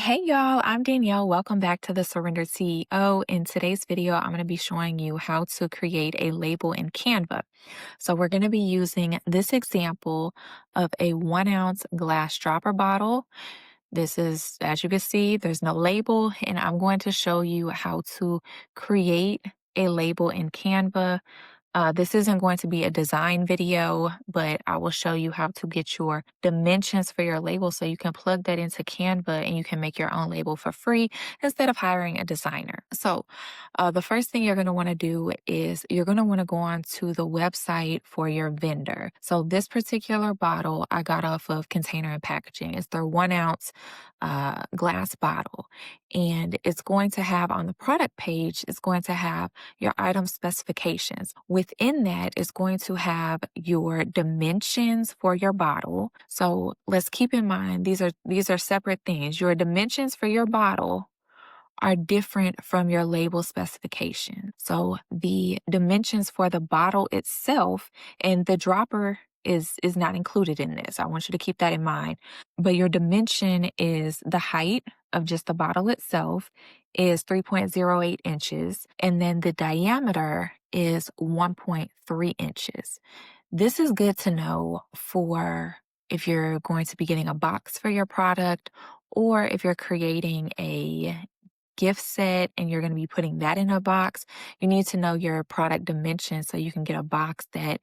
Hey y'all, I'm Danielle. Welcome back to the Surrendered CEO. In today's video, I'm going to be showing you how to create a label in Canva. So we're going to be using this example of a 1 ounce glass dropper bottle. This is, as you can see, there's no label, and I'm going to show you how to create a label in Canva. This isn't going to be a design video, but I will show you how to get your dimensions for your label so you can plug that into Canva and you can make your own label for free instead of hiring a designer. So, the first thing you're going to want to do is you're going to want to go on to the website for your vendor. So, this particular bottle I got off of Container and Packaging. It's their 1 ounce glass bottle. And it's going to have on the product page, it's going to have your item specifications. Within that is going to have your dimensions for your bottle. So let's keep in mind these are separate things. Your dimensions for your bottle are different from your label specification. So the dimensions for the bottle itself and the dropper is not included in this. I want you to keep that in mind. But your dimension is the height of just the bottle itself is 3.08 inches, and then the diameter is 1.3 inches. This is good to know for if you're going to be getting a box for your product or if you're creating a gift set and you're going to be putting that in a box. You need to know your product dimensions so you can get a box that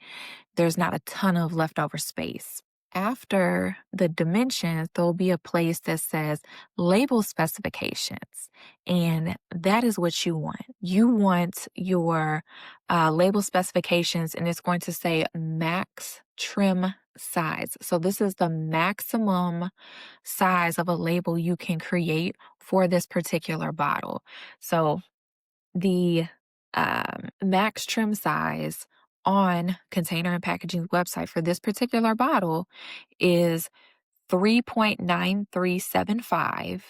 there's not a ton of leftover space. After the dimensions, there'll be a place that says label specifications, and that is what you want. You want your label specifications, and it's going to say max trim size. So, this is the maximum size of a label you can create for this particular bottle. So, the max trim size on Container and Packaging's website for this particular bottle is 3.9375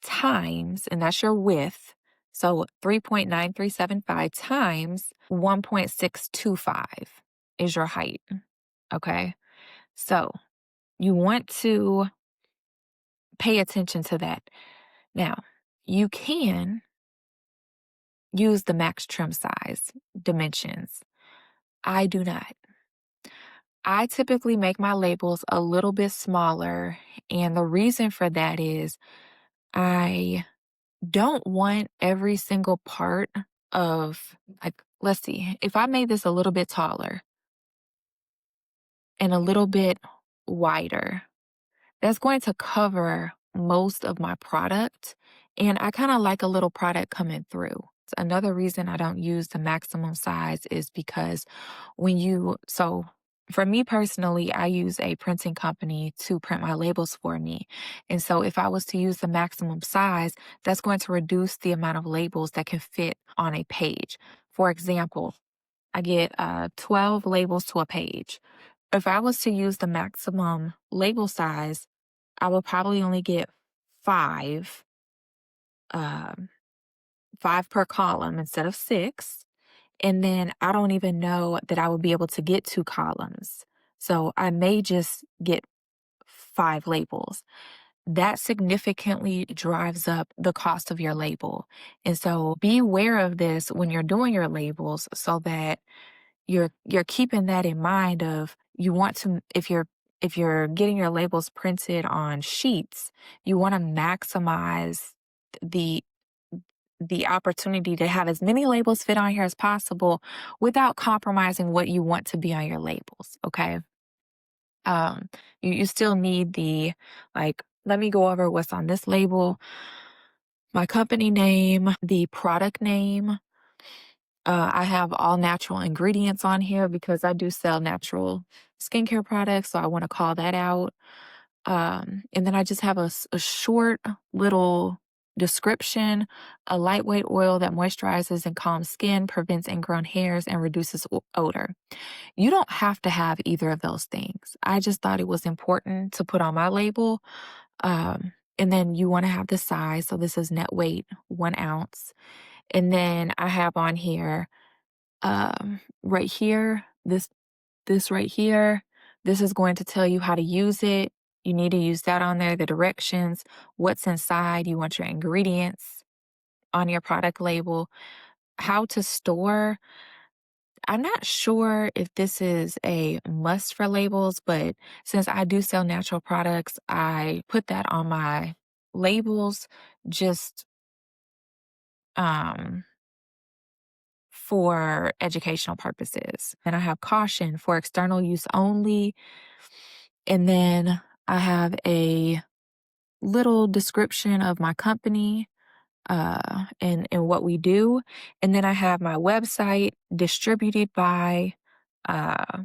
times, and that's your width. So 3.9375 times 1.625 is your height. Okay. So you want to pay attention to that. Now, you can use the max trim size dimensions. I do not. I typically make my labels a little bit smaller, and the reason for that is I don't want every single part of, like, let's see, if I made this a little bit taller and a little bit wider, that's going to cover most of my product. And I kind of like a little product coming through. Another reason I don't use the maximum size is because so for me personally, I use a printing company to print my labels for me. And so if I was to use the maximum size, that's going to reduce the amount of labels that can fit on a page. For example, I get 12 labels to a page. If I was to use the maximum label size, I will probably only get five, um, five per column instead of six. And then I don't even know that I would be able to get 2 columns. So I may just get 5 labels. That significantly drives up the cost of your label. And so be aware of this when you're doing your labels so that you're keeping that in mind of you want to if you're getting your labels printed on sheets, you want to maximize the the opportunity to have as many labels fit on here as possible without compromising what you want to be on your labels. Okay. You still need let me go over what's on this label, my company name, the product name. I have all natural ingredients on here because I do sell natural skincare products, so I want to call that out. And then I just have a short little description: a lightweight oil that moisturizes and calms skin, prevents ingrown hairs, and reduces odor. You don't have to have either of those things. I just thought it was important to put on my label. And then you want to have the size. So this is net weight, 1 ounce. And then I have on here, right here, this right here, this is going to tell you how to use it. You need to use that on there, the directions, what's inside. You want your ingredients on your product label, how to store. I'm not sure if this is a must for labels, but since I do sell natural products, I put that on my labels just um, for educational purposes. And I have caution for external use only. And then I have a little description of my company and what we do. And then I have my website distributed by uh,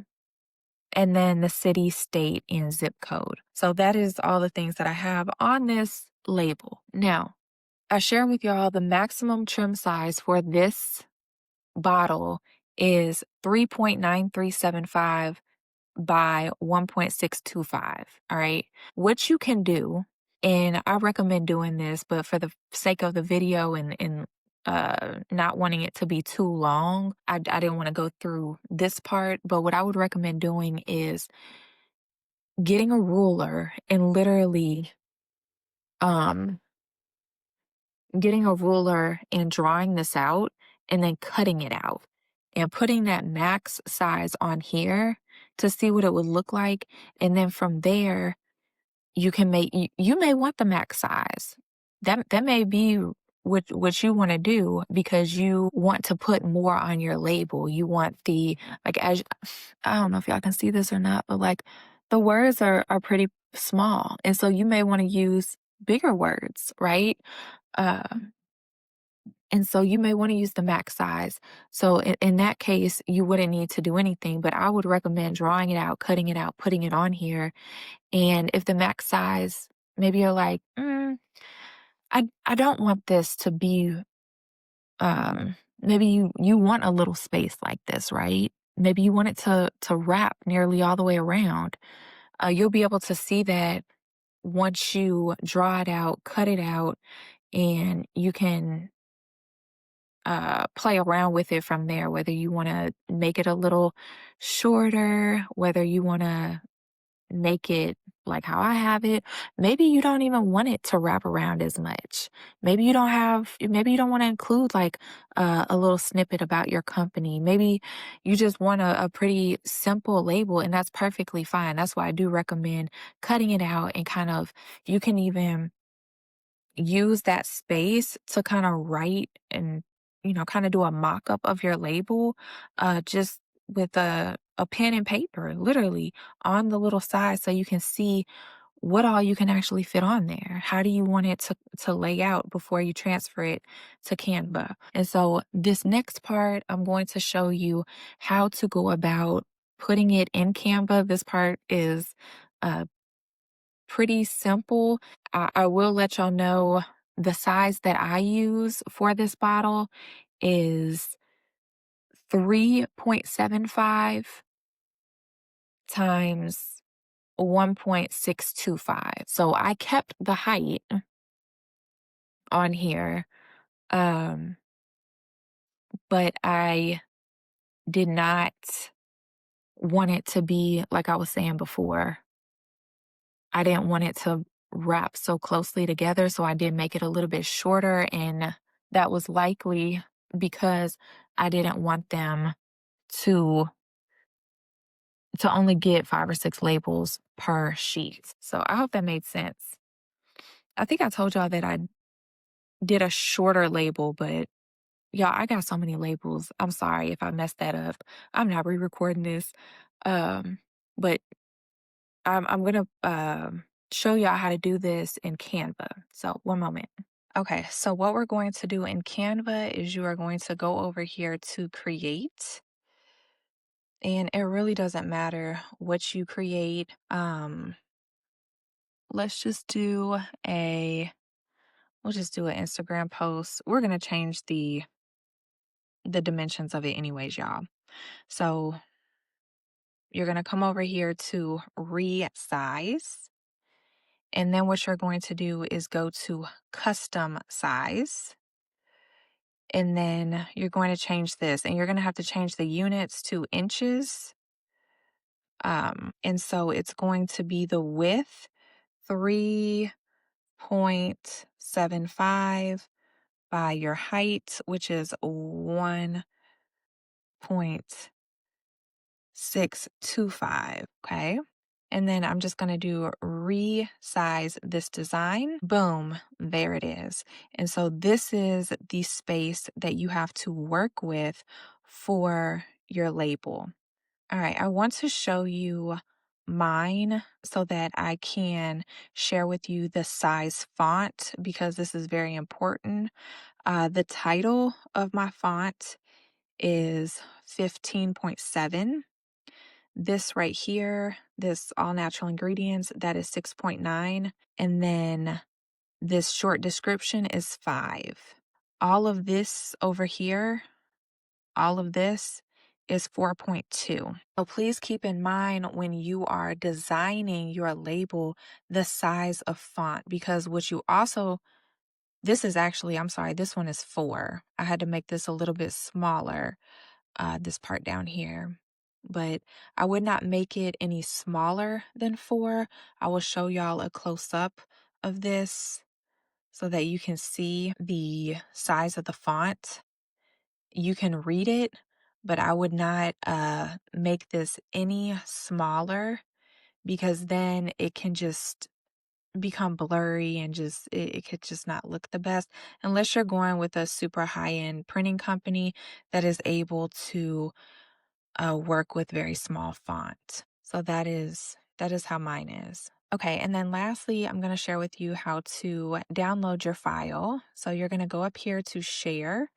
and then the city, state, and zip code. So that is all the things that I have on this label. Now, I share with y'all the maximum trim size for this bottle is 3.9375 by 1.625. All right. What you can do, and I recommend doing this, but for the sake of the video and not wanting it to be too long, I didn't want to go through this part. But what I would recommend doing is getting a ruler and literally um getting a ruler and drawing this out and then cutting it out and putting that max size on here to see what it would look like. And then from there, you can make you may want the max size. That may be what you want to do because you want to put more on your label. You want the like as I don't know if y'all can see this or not, but like the words are pretty small. And so you may want to use bigger words, right? Uh, and so you may want to use the max size. So in that case, you wouldn't need to do anything, but I would recommend drawing it out, cutting it out, putting it on here. And if the max size, maybe you're like, I don't want this to be, maybe you want a little space like this, right? Maybe you want it to wrap nearly all the way around. You'll be able to see that once you draw it out, cut it out, and you can play around with it from there, whether you want to make it a little shorter, whether you want to make it like how I have it. Maybe you don't even want it to wrap around as much. Maybe you don't want to include like a little snippet about your company. Maybe you just want a pretty simple label, and that's perfectly fine. That's why I do recommend cutting it out and kind of, you can even use that space to kind of write and, kind of do a mock up of your label, just with a pen and paper, literally on the little side so you can see what all you can actually fit on there. How do you want it to lay out before you transfer it to Canva? And so this next part, I'm going to show you how to go about putting it in Canva. This part is uh, pretty simple. I will let y'all know the size that I use for this bottle is 3.75 times 1.625. So I kept the height on here, um, but I did not want it to be like I was saying before. I didn't want it to wrap so closely together, so I did make it a little bit shorter, and that was likely because I didn't want them to only get 5 or 6 labels per sheet. So I hope that made sense. I think I told y'all that I did a shorter label, but y'all, I got so many labels. I'm sorry if I messed that up. I'm not re-recording this. Um, but I'm gonna show y'all how to do this in Canva. So one moment. Okay, so what we're going to do in Canva is you are going to go over here to create, and it really doesn't matter what you create. Let's just do we'll just do an Instagram post. We're gonna change the dimensions of it anyways, y'all. So you're gonna come over here to resize. And then what you're going to do is go to custom size. And then you're going to change this, and you're going to have to change the units to inches. And so it's going to be the width 3.75 by your height, which is 1.625. Okay. And then I'm just going to do resize this design. Boom, there it is. And so this is the space that you have to work with for your label. All right, I want to show you mine so that I can share with you the size font because this is very important. The title of my font is 15.7. This right here, this all natural ingredients, that is 6.9. And then this short description is 5. All of this over here, all of this is 4.2. So please keep in mind when you are designing your label, the size of font, because what you also, this is actually, I'm sorry, this one is 4. I had to make this a little bit smaller, this part down here. But I would not make it any smaller than 4. I will show y'all a close up of this so that you can see the size of the font. You can read it, but I would not make this any smaller because then it can just become blurry and just it could just not look the best unless you're going with a super high-end printing company that is able to work with very small font. So that is how mine is. Okay, and then lastly, I'm going to share with you how to download your file. So you're going to go up here to share.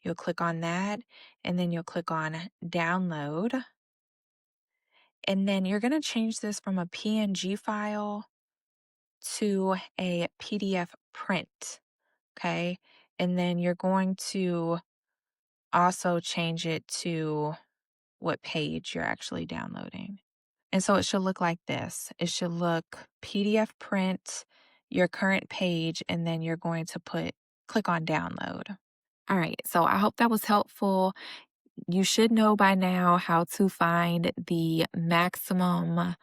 You'll click on that, and then you'll click on download. And then you're going to change this from a PNG file to a PDF print. Okay, and then you're going to also change it to what page you're actually downloading. And so it should look like this. It should look PDF print, your current page, and then you're going to click on download. All right, so I hope that was helpful. You should know by now how to find the maximum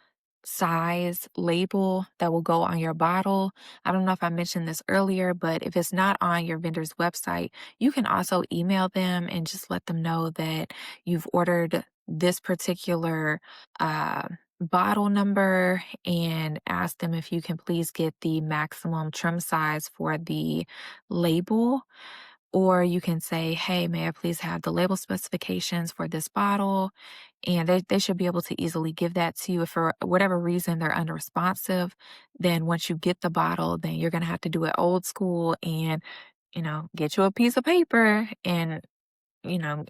size label that will go on your bottle. I don't know if I mentioned this earlier, but if it's not on your vendor's website, you can also email them and just let them know that you've ordered this particular bottle number and ask them if you can please get the maximum trim size for the label. Or you can say, hey, may I please have the label specifications for this bottle? And they should be able to easily give that to you. If for whatever reason they're unresponsive, then once you get the bottle, then you're going to have to do it old school and, get you a piece of paper and, you know,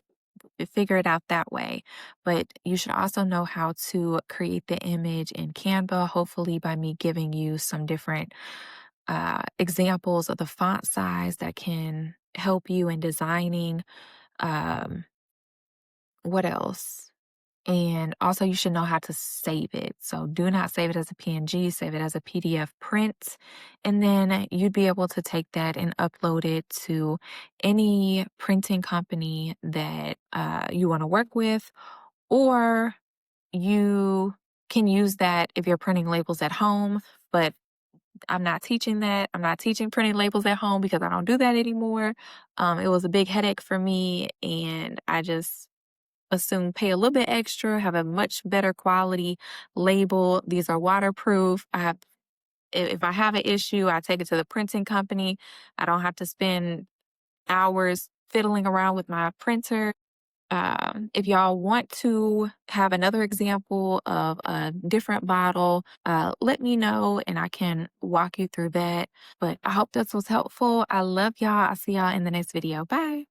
figure it out that way. But you should also know how to create the image in Canva, hopefully by me giving you some different examples of the font size that can help you in designing. Um, what else? And also, you should know how to save it. So do not save it as a PNG, save it as a PDF print. And then you'd be able to take that and upload it to any printing company that you want to work with, or you can use that if you're printing labels at home. But I'm not teaching that. I'm not teaching printing labels at home because I don't do that anymore. It was a big headache for me, and I just assume pay a little bit extra, have a much better quality label. These are waterproof. If I have an issue, I take it to the printing company. I don't have to spend hours fiddling around with my printer. If y'all want to have another example of a different bottle, let me know and I can walk you through that. But I hope this was helpful. I love y'all. I'll see y'all in the next video. Bye.